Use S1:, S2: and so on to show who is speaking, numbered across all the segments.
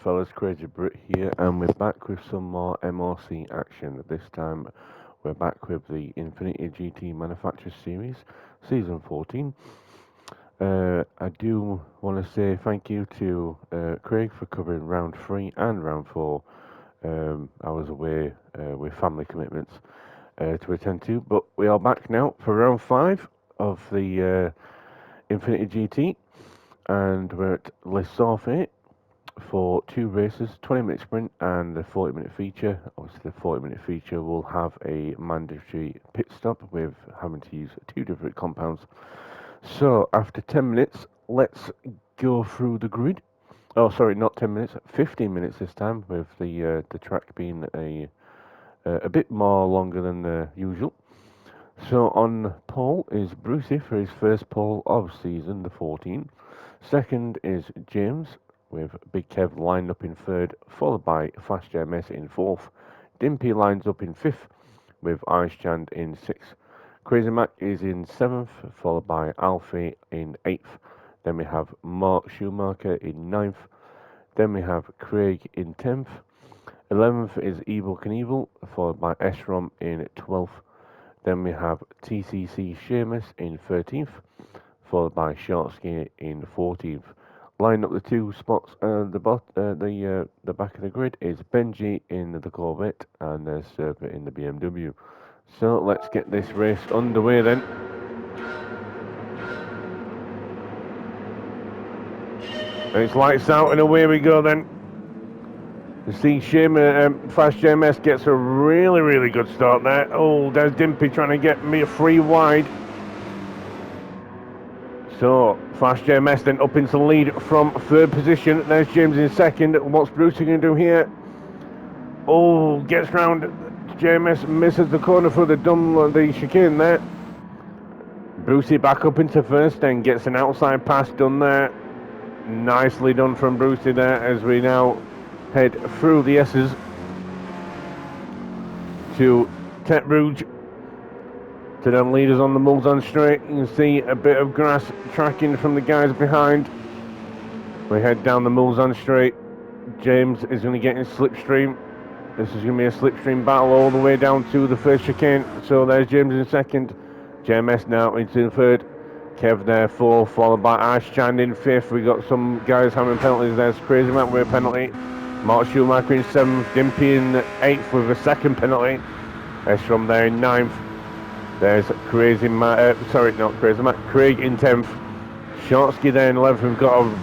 S1: Fellas, Crazy Brit here, and we're back with some more MRC action. This time, we're back with the Infinity GT Manufacturers Series, Season 14. I do want to say thank you to Craig for covering round 3 and round 4. I was away with family commitments to attend to, but we are back now for round 5 of the Infinity GT, and we're at Les Sorfait for 2 races, 20-minute sprint and a 40-minute feature. Obviously, the 40-minute feature will have a mandatory pit stop with having to use 2 different compounds. So, after 10 minutes, let's go through the grid. Oh, sorry, not 10 minutes, 15 minutes this time, with the track being a bit more longer than the usual. So, on pole is Brucey for his first pole of season, the 14. Second is James, with Big Kev lined up in third, followed by Fast JMS in fourth. Dimpy lines up in fifth, with Ice Chand in sixth. Crazy Mac is in seventh, followed by Alfie in eighth. Then we have Mark Schumacher in ninth. Then we have Craig in 10th. 11th is Evil Knievel, followed by Esrom in 12th. Then we have TCC Sheamus in 13th, followed by Shortsky in 14th. Line up the 2 spots at the back of the grid is Benji in the Corvette and there's Serpa in the BMW. So let's get this race underway then. And it's lights out and away we go then. You see Fast JMS gets a really good start there. Oh, there's Dimpy trying to get me a free wide. So, Fast JMS then up into the lead from third position. There's James in second. What's Brucey going to do here? Oh, gets round. JMS misses the corner for the chicane there. Brucey back up into first, then gets an outside pass done there. Nicely done from Brucey there as we now head through the S's to Tet Rouge to then lead us on the Mulsanne Straight. You can see a bit of grass tracking from the guys behind. We head down the Mulsanne Straight. James is going to get in slipstream. This is going to be a slipstream battle all the way down to the first chicane. So there's James in second. JMS now into third. Kev there fourth, followed by Ash Chand in fifth. We got some guys having penalties. There's Crazy Mac with a penalty. Mark Schumacher in seventh. Dimpy in eighth with a second penalty. Esrom there in ninth. There's Crazy Mac, not Crazy Mac, Craig in 10th. Shortsky there in 11th. We've got a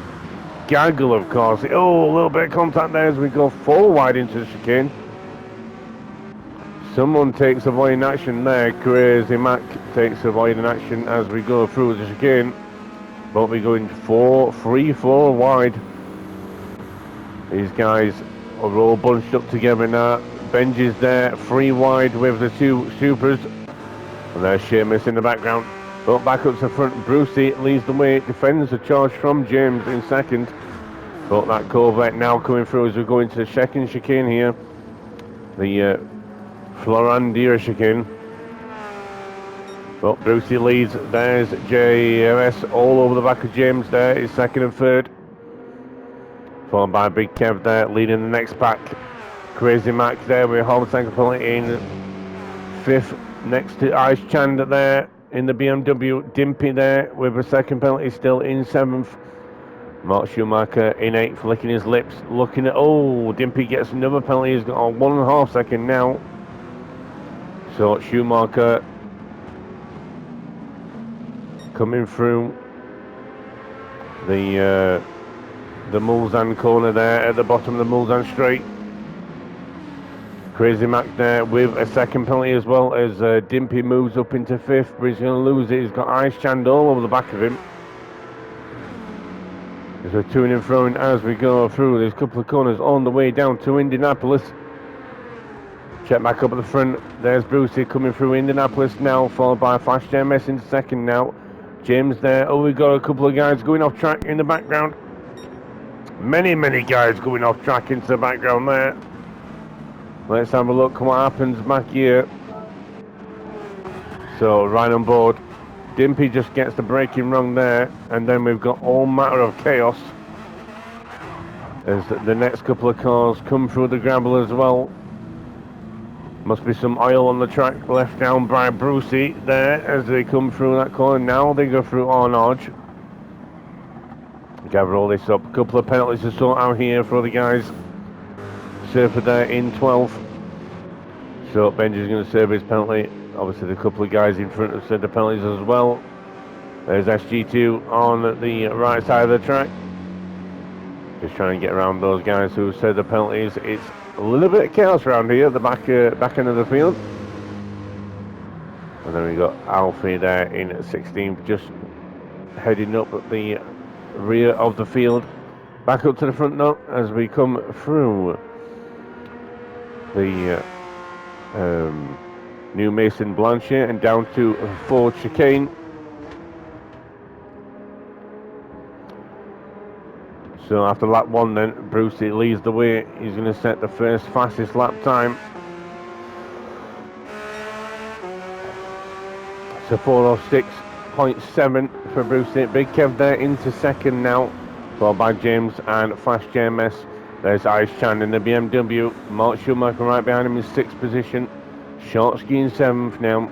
S1: gaggle of cars. Oh, a little bit of contact there as we go 4 wide into the chicane. Someone takes avoiding action there. Crazy Mac takes avoiding action as we go through the chicane. But we're going 3-4 wide. These guys are all bunched up together now. Benji's there, 3 wide with the 2 supers. And there's Sheamus in the background. But back up to front, Brucey leads the way, defends the charge from James in second. But that Corvette now coming through as we go into the second chicane here. The Florandia chicane. But Brucey leads. There's JMS all over the back of James there. He's second and third. Followed by Big Kev there, leading the next pack. Crazy Mac there with Holland Tanker in fifth. Next to Ice Chand there in the BMW. Dimpy there with a second penalty still in 7th. Mark Schumacher in 8th, licking his lips, looking at... Oh, Dimpy gets another penalty. He's got a 1.5 second now. So Schumacher coming through the Mulsanne corner there at the bottom of the Mulsanne Straight. Crazy Mac there with a second penalty as well as Dimpy moves up into 5th, but he's going to lose it. He's got Ice Chand all over the back of him. As we're to and fro as we go through these couple of corners on the way down to Indianapolis. Check back up at the front. There's Brucey coming through Indianapolis now, followed by Flash JMS in second now. James there. Oh, we've got a couple of guys going off track in the background. Many guys going off track into the background there. Let's have a look what happens back here. So, right on board. Dimpy just gets the braking wrong there. And then we've got all matter of chaos as the next couple of cars come through the gravel as well. Must be some oil on the track left down by Brucey there as they come through that corner. Now they go through Arnage. Gather all this up. A couple of penalties to sort out here for the guys. Surfer there in 12th. So Benji's going to serve his penalty. Obviously the couple of guys in front have said the penalties as well. There's SG2 on the right side of the track. Just trying to get around those guys who said the penalties. It's a little bit of chaos around here at the back end of the field. And then we got Alfie there in 16th, just heading up at the rear of the field. Back up to the front now as we come through the New Mason Blanchard and down to Ford Chicane. So after lap 1 then, Brucey leads the way. He's going to set the first fastest lap time. So 4:06.7 for Brucey. Big Kev there into second now, followed by James and Flash JMS. There's Ice Chan in the BMW. Mark Schumacher right behind him in 6th position. Short Ski in 7th now.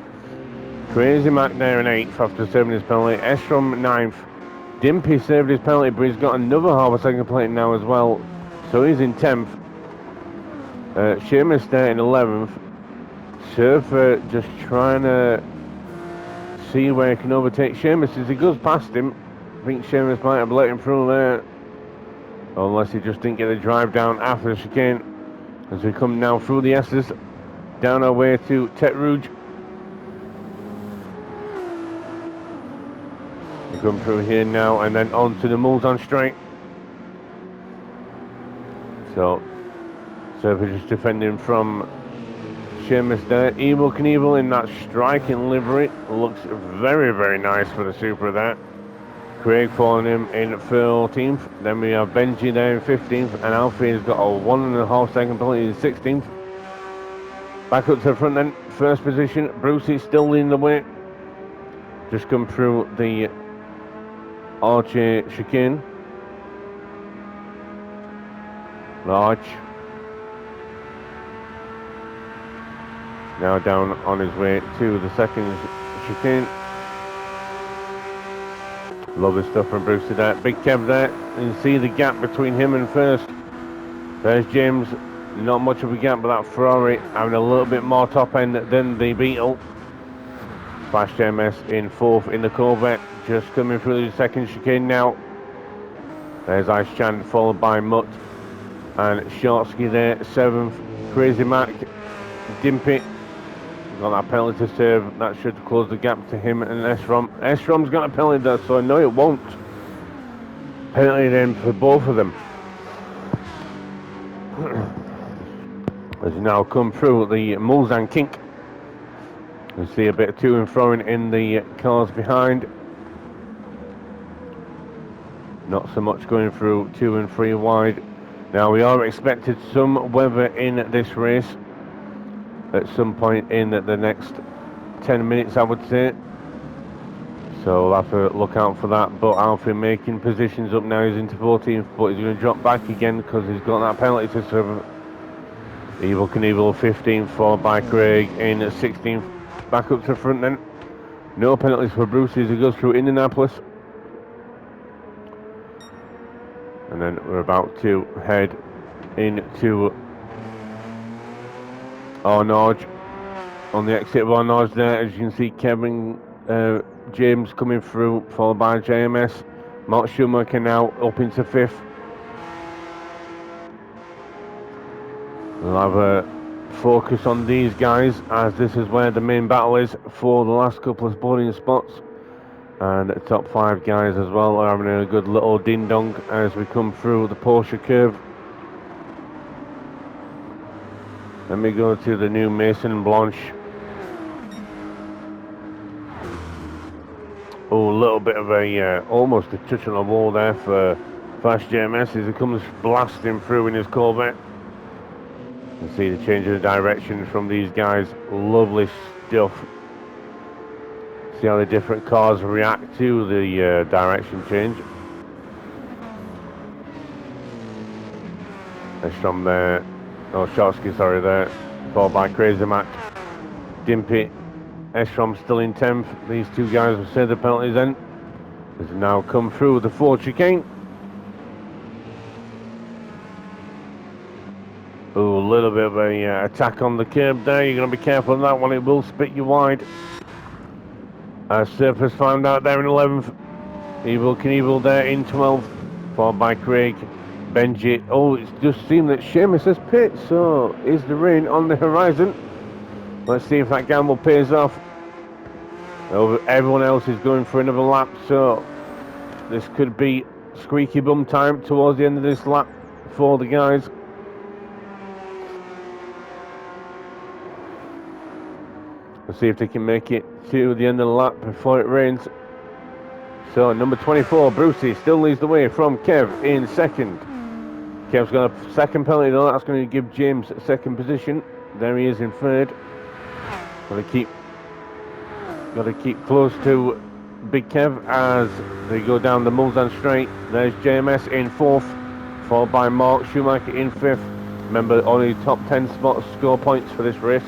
S1: Crazy Mac there in 8th after serving his penalty. Estrom 9th. Dimpy served his penalty, but he's got another half a second plate now as well. So he's in 10th. Seamus there in 11th. Surfer just trying to see where he can overtake Seamus as he goes past him. I think Seamus might have let him through there. Unless he just didn't get the drive down after the chicane. As we come now through the S's, down our way to Tete Rouge. We come through here now and then on to the Mulsanne straight. So, Surfer just defending from Seamus there. Evil Knievel in that striking livery. Looks very, very nice for the Supra there. Craig following him in 14th. Then we have Benji there in 15th. And Alfie has got a 1.5 second penalty in 16th. Back up to the front then. First position. Brucey still leading the way. Just come through the Archie chicane. Large. Now down on his way to the second chicane. Lovely stuff from Brucey there. Big Kev there. You can see the gap between him and first. There's James. Not much of a gap, but that Ferrari having a little bit more top end than the Beetle. Flash JMS in 4th in the Corvette. Just coming through the second chicane now. There's Ice Chan followed by Mutt. And Shortsky there, 7th. Crazy Mac. Dimpy. Got that penalty to serve. That should close the gap to him and Estrom. Estrom's got a penalty there, so no, it won't. Penalty then for both of them. As now come through the Mulsanne kink. You see a bit of to and froing in the cars behind. Not so much going through 2 and 3 wide. Now we are expected some weather in this race at some point in the next 10 minutes, I would say. So we'll have to look out for that. But Alfie making positions up now. He's into 14th, but he's going to drop back again because he's got that penalty to serve. Evil Knievel 15th, followed by Craig in 16th. Back up to the front then. No penalties for Bruce as he goes through Indianapolis. And then we're about to head into Arnage. On the exit of Arnage there, as you can see Kevin James coming through, followed by JMS. Mark Schumacher now up into 5th. We'll have a focus on these guys as this is where the main battle is for the last couple of podium spots. And the top 5 guys as well are having a good little ding dong as we come through the Porsche curve. Let me go to the new Mason Blanche. Oh, a little bit of a almost a touch on the wall there for Flash JMS as he comes blasting through in his Corvette. You can see the change of direction from these guys. Lovely stuff. See how the different cars react to the direction change. Estrom there. Oh, Shotsky, sorry, there. Followed by Crazy Mac. Dimpy. Estrom still in 10th. These two guys will say the penalties then. Has now come through the 4 chicane. Ooh, a little bit of a attack on the curb there. You're going to be careful on that one. It will spit you wide. Surface found out there in 11th. Evil Knievel there in 12th. Followed by Craig. Benji. Oh, it's just seemed that Seamus has pit. So, is the rain on the horizon? Let's see if that gamble pays off. Everyone else is going for another lap. So, this could be squeaky bum time towards the end of this lap for the guys. Let's see if they can make it to the end of the lap before it rains. So number 24, Brucey, still leads the way from Kev in second. Kev's got a second penalty though, that's going to give James second position. There he is in third. Got to keep close to Big Kev as they go down the Mulsanne straight. There's JMS in fourth, followed by Mark Schumacher in fifth. Remember, only top 10 spots score points for this race.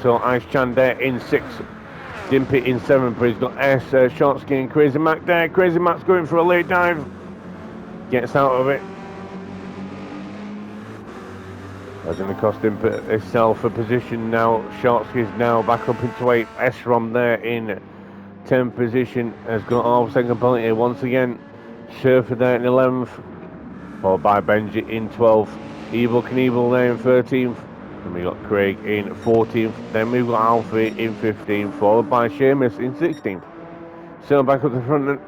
S1: So Ice Chan there in 6th, Dimpy in 7th, but he's got S, Shotsky and Crazy Mac there. Crazy Mac's going for a late dive, gets out of it. That's going to cost him himself a position now. Shotsky's now back up into 8th, S-Rom there in 10th position, has got all second penalty once again. Surfer there in 11th, followed by Benji in 12th, Evil Knievel there in 13th. And we got Craig in 14th. Then we've got Alfie in 15th, followed by Seamus in 16th. So back up the front.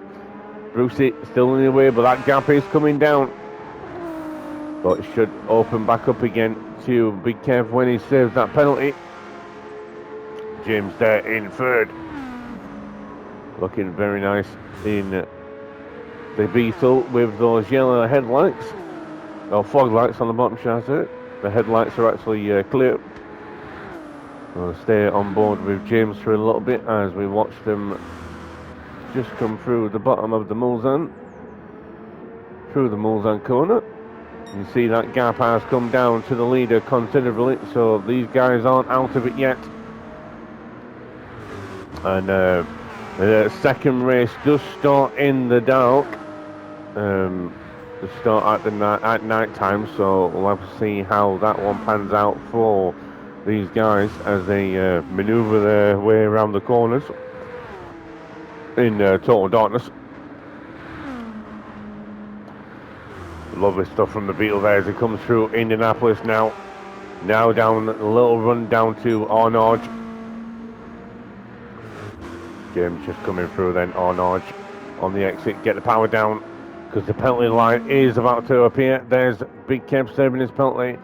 S1: Brucey still in the way, but that gap is coming down. But it should open back up again to Big Kev when he saves that penalty. James there in third. Looking very nice in the Beetle with those yellow headlights. Or fog lights on the bottom, shall I say. The headlights are actually clear. We'll stay on board with James for a little bit as we watch them just come through the bottom of the Mulsanne. Through the Mulsanne corner. You see that gap has come down to the leader considerably, so these guys aren't out of it yet. And the second race does start in the dark. To start at night time, so we'll have to see how that one pans out for these guys as they maneuver their way around the corners in total darkness. Lovely stuff from the Beetle there as it comes through Indianapolis now. Now down a little run down to Arnage. James just coming through then, Arnage on the exit, get the power down. Because the penalty line is about to appear. There's Big Kev serving his penalty.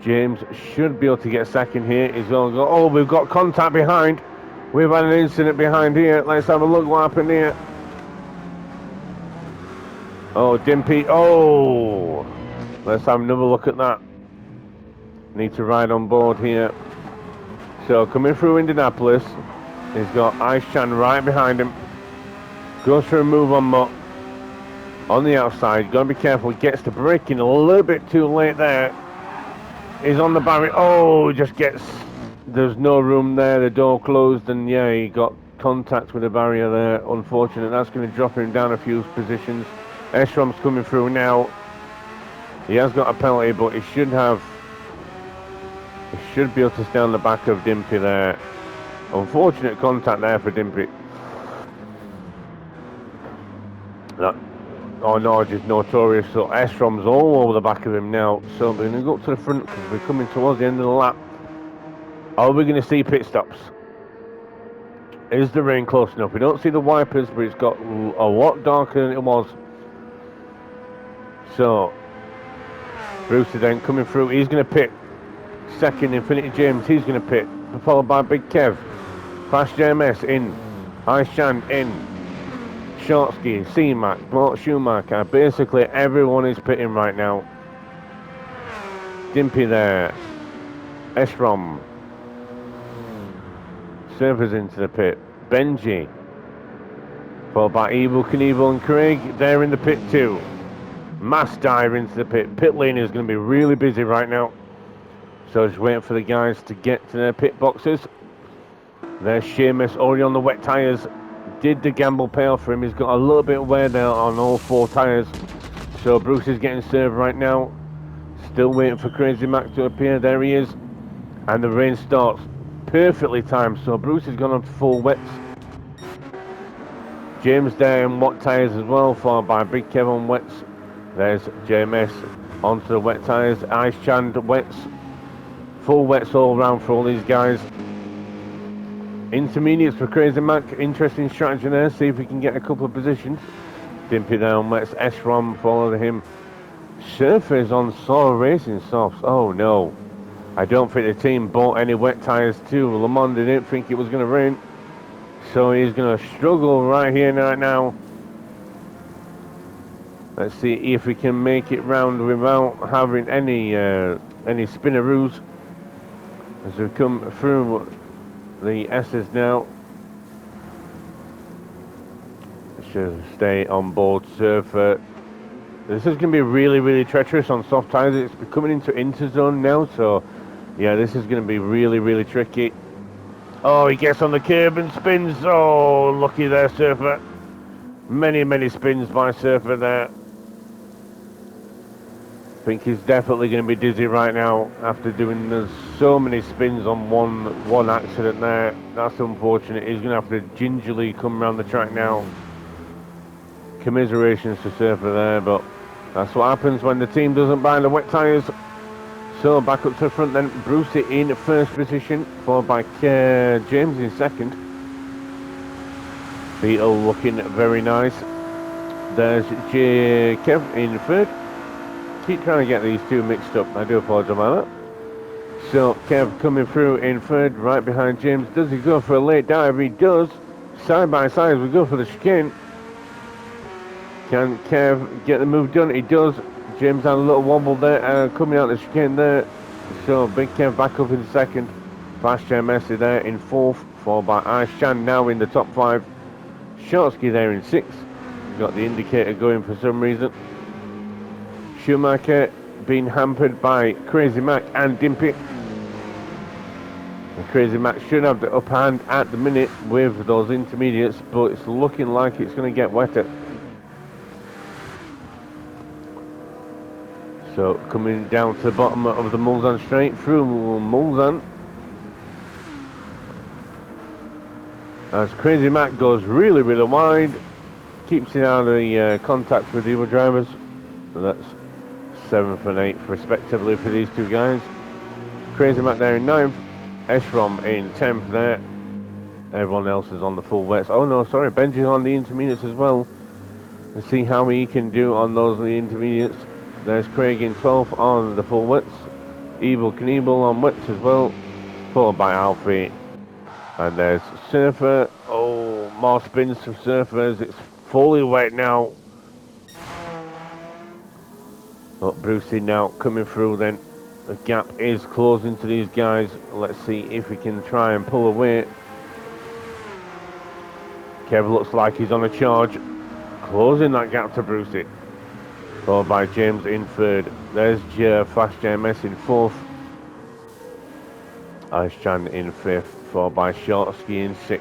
S1: James should be able to get second here. He's going to go. Oh, we've got contact behind. We've had an incident behind here. Let's have a look what happened here. Oh, Dimpy. Oh, let's have another look at that. Need to ride on board here. So coming through Indianapolis, he's got Ice Chan right behind him. Goes for a move on Mutt. On the outside, got to be careful, he gets to braking a little bit too late there. He's on the barrier, oh, just gets, there's no room there, the door closed, and yeah, he got contact with the barrier there, unfortunate. That's going to drop him down a few positions. Esrom's coming through now. He has got a penalty, but he should be able to stay on the back of Dimpy there. Unfortunate contact there for Dimpy. That Arnage is notorious, so Esrom's all over the back of him now. So we're going to go up to the front because we're coming towards the end of the lap. Are we going to see pit stops? Is the rain close enough? We don't see the wipers, but it's got a lot darker than it was. So Brucey then coming through. He's going to pit. Second, Infinity James. He's going to pit. Followed by Big Kev. Fast JMS in. Ice Chan in. Shotsky, C-Mac, Mark Schumacher. Basically, everyone is pitting right now. Dimpy there. Esrom. Surfers into the pit. Benji. Followed by Evil Knievel and Craig. They're in the pit too. Mass dive into the pit. Pit lane is going to be really busy right now. So just waiting for the guys to get to their pit boxes. There's Sheamus already on the wet tyres. Did the gamble pay off for him? He's got a little bit of wear now on all 4 tyres. So Bruce is getting served right now. Still waiting for Crazy Mac to appear. There he is. And the rain starts. Perfectly timed. So Bruce has gone on to full wets. James there in wet tyres as well, followed by Big Kev on wets. There's JMS onto the wet tyres. Ice Chand wets. Full wets all around for all these guys. Intermediates for Crazy Mac. Interesting strategy there. See if we can get a couple of positions. Dimpy down wets. S-Rom followed him. Surfers on Saw Racing Softs. Oh no. I don't think the team bought any wet tyres too. Le Mans didn't think it was going to rain. So he's going to struggle right here right now. Let's see if we can make it round without having any spinneroos. As we come through the S's now. Should stay on board Surfer. This is going to be really, really treacherous on soft tyres. It's coming into interzone now, so yeah, this is going to be really, really tricky. Oh, he gets on the curb and spins. Oh, lucky there, Surfer. Many, many spins by Surfer there. I think he's definitely going to be dizzy right now after doing so many spins on one accident there. That's unfortunate. He's going to have to gingerly come around the track now. Commiserations to Surfer there, but that's what happens when the team doesn't buy the wet tyres. So back up to the front then. Bruce in first position, followed by James in second. Beetle looking very nice. There's Kev in third. Keep trying to get these two mixed up. I do apologise about that. So Kev coming through in third, right behind James. Does he go for a late dive? He does. Side by side as we go for the chicane. Can Kev get the move done? He does. James had a little wobble there, coming out the chicane there. So Big Kev back up in second. Fast Messi there in fourth, followed by Ice Chan now in the top 5. Shortsky there in 6th. Got the indicator going for some reason. Schumacher being hampered by Crazy Mac and Dimpy. And Crazy Mac should have the upper hand at the minute with those intermediates, but it's looking like it's going to get wetter. So coming down to the bottom of the Mulsanne straight through Mulsanne. As Crazy Mac goes really, really wide. Keeps it out of the contact with the other drivers. So that's 7th and 8th respectively for these two guys. Crazy Mac there in 9th. Eshrom in 10th there. Everyone else is on the full wets. Oh no, sorry, Benji's on the intermediates as well. Let's see how he can do on those intermediates. There's Craig in 12th on the full wets. Evil Knievel on wets as well. Followed by Alfie. And there's Surfer. Oh, more spins for Surfers. It's fully wet now. But Brucey now coming through then. The gap is closing to these guys. Let's see if we can try and pull away. Kev looks like he's on a charge. Closing that gap to Brucey. Followed by James in 3rd. There's Flash JMS in 4th. Ice Chan in 5th. Followed by Shortsky in 6th.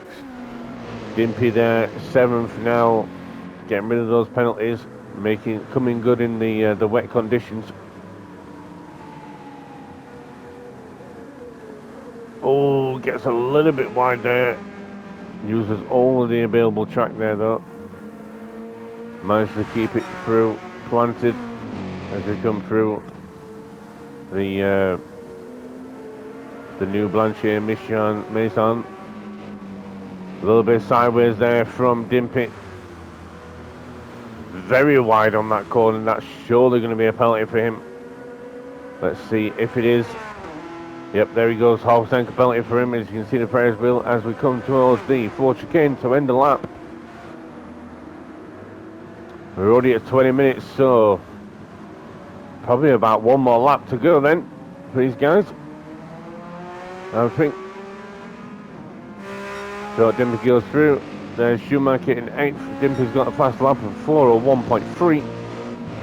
S1: Dimpy there, 7th now. Getting rid of those penalties. Coming good in the wet conditions. Oh, gets a little bit wide there. Uses all of the available track there though. Managed to keep it through, planted as we come through the new Blanchet Maison. A little bit sideways there from Dimpy. Very wide on that corner, and that's surely going to be a penalty for him. Let's see if it is. Yep, there he goes, half tank penalty for him, as you can see the Ferris wheel as we come towards the 4th chicane to end the lap. We're already at 20 minutes, so probably about one more lap to go then for these guys, I think. So Dimpy goes through. There's Schumacher in 8th. Dimpy's got a fast lap of 4:01.3.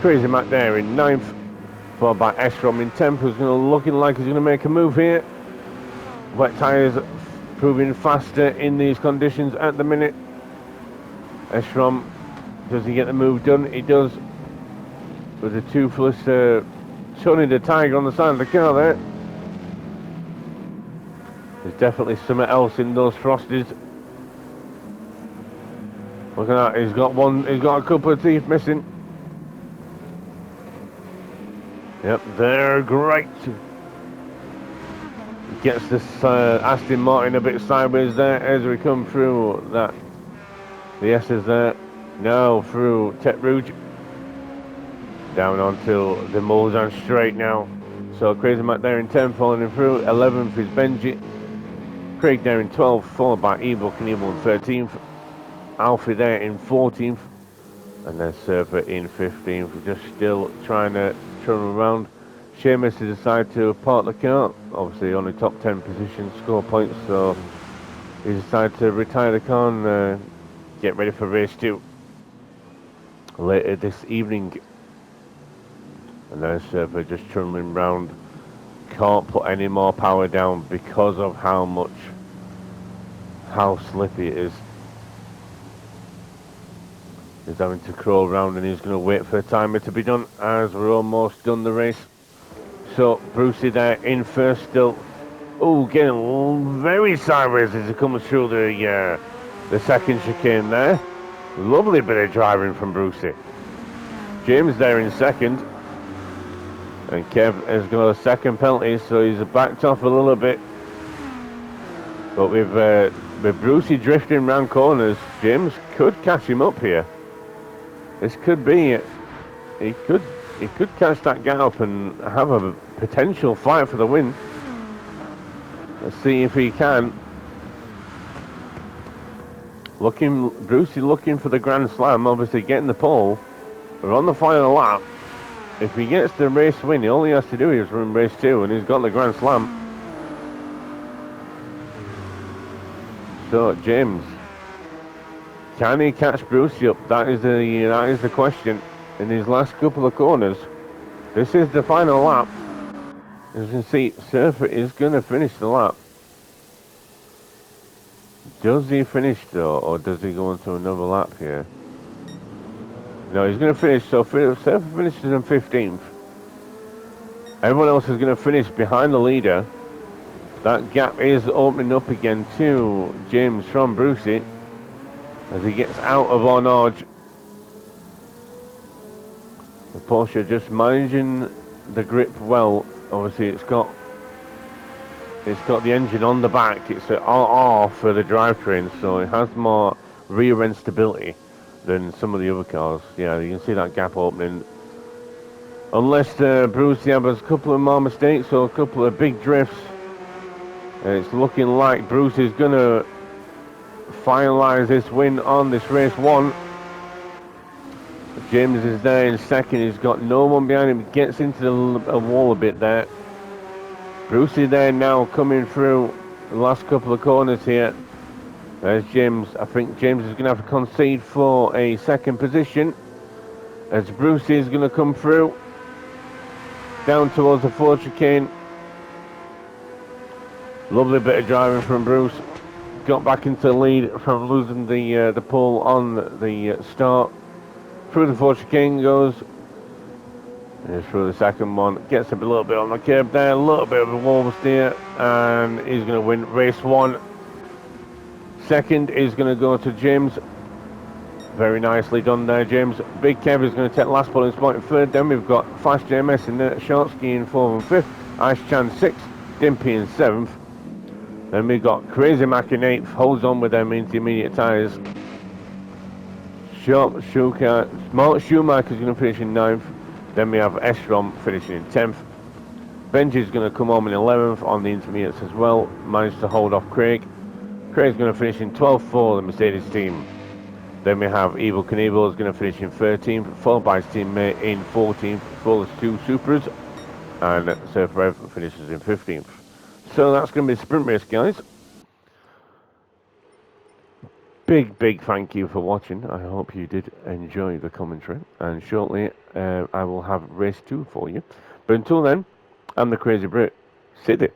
S1: Crazy Mac there in 9th, followed by S14 in 10th, who's looking like he's going to make a move here. Wet tyres proving faster in these conditions at the minute. S14, does he get the move done? He does, with the toothless Tony the Tiger on the side of the car there. There's definitely something else in those Frosties. Look at that, he's got a couple of teeth missing. Yep, they're great. Gets this Aston Martin a bit sideways there as we come through that. The S is there. Now through Tech Rouge. Down onto the Mulsanne straight now. So Crazy Mac there in 10th, following through. 11th is Benji. Craig there in 12th, followed by Ebook and Evil in 13th. Alfie there in 14th. And then Surfer in 15th. We're just still trying to turn around. Seamus has decided to park the car. Obviously only top 10 position score points, so he decided to retire the car and get ready for race 2 later this evening. And then Surfer just trundling round. Can't put any more power down because of how slippy it is. He's having to crawl around and he's going to wait for the timer to be done as we're almost done the race. So Brucey there in first still. Oh, getting very sideways as he comes through the second chicane there. Lovely bit of driving from Brucey. James there in second. And Kev has got a second penalty, so he's backed off a little bit. But with Brucey drifting round corners, James could catch him up here. This could be, he could catch that gap and have a potential fight for the win. Let's see if he can. Brucey looking for the Grand Slam, obviously getting the pole. We're on the final lap. If he gets the race win, all he has to do is run race 2 and he's got the Grand Slam. So James, can he catch Brucey up? That is the question. In these last couple of corners, this is the final lap. As you can see, Surfer is going to finish the lap. Does he finish though, or does he go into another lap here? No, he's going to finish. So Surfer finishes in 15th. Everyone else is going to finish behind the leader. That gap is opening up again to James from Brucey as he gets out of Ornage. The Porsche just managing the grip well. Obviously it's got the engine on the back. It's an RR for the drivetrain, so it has more rear end stability than some of the other cars. Yeah, you can see that gap opening. Unless Brucey has a couple of more mistakes or a couple of big drifts, it's looking like Bruce is going to finalise this win on this race 1. James is there in second. He's got no one behind him. Gets into the wall a bit there. Brucey there now coming through the last couple of corners here. There's James. I think James is going to have to concede for a second position as Brucey is going to come through down towards the 4th chicane. Lovely bit of driving from Bruce. Got back into the lead from losing the pole on the start. Through the 4th chicane goes. And through the second one. Gets a little bit on the curb there. A little bit of a wall steer. And he's going to win race 1. Second is going to go to James. Very nicely done there, James. Big Kev is going to take last pole in spot in 3rd. Then we've got Flash JMS in Short Ski in 4th and 5th. Ice Chan 6th. Dimpy in 7th. Then we've got Crazy Mac in 8th. Holds on with them intermediate tyres. Smart Schumacher is going to finish in 9th. Then we have S14 finishing in 10th. Benji's going to come home in 11th on the intermediates as well. Managed to hold off Craig. Craig's going to finish in 12th for the Mercedes team. Then we have Evil Knievel is going to finish in 13th, followed by his teammate in 14th for the 2 Supras. And Surfer Rev finishes in 15th. So that's going to be a sprint race, guys. big thank you for watching. I hope you did enjoy the commentary, and shortly I will have race 2 for you. But until then, I'm the Crazy Brit. Sit it.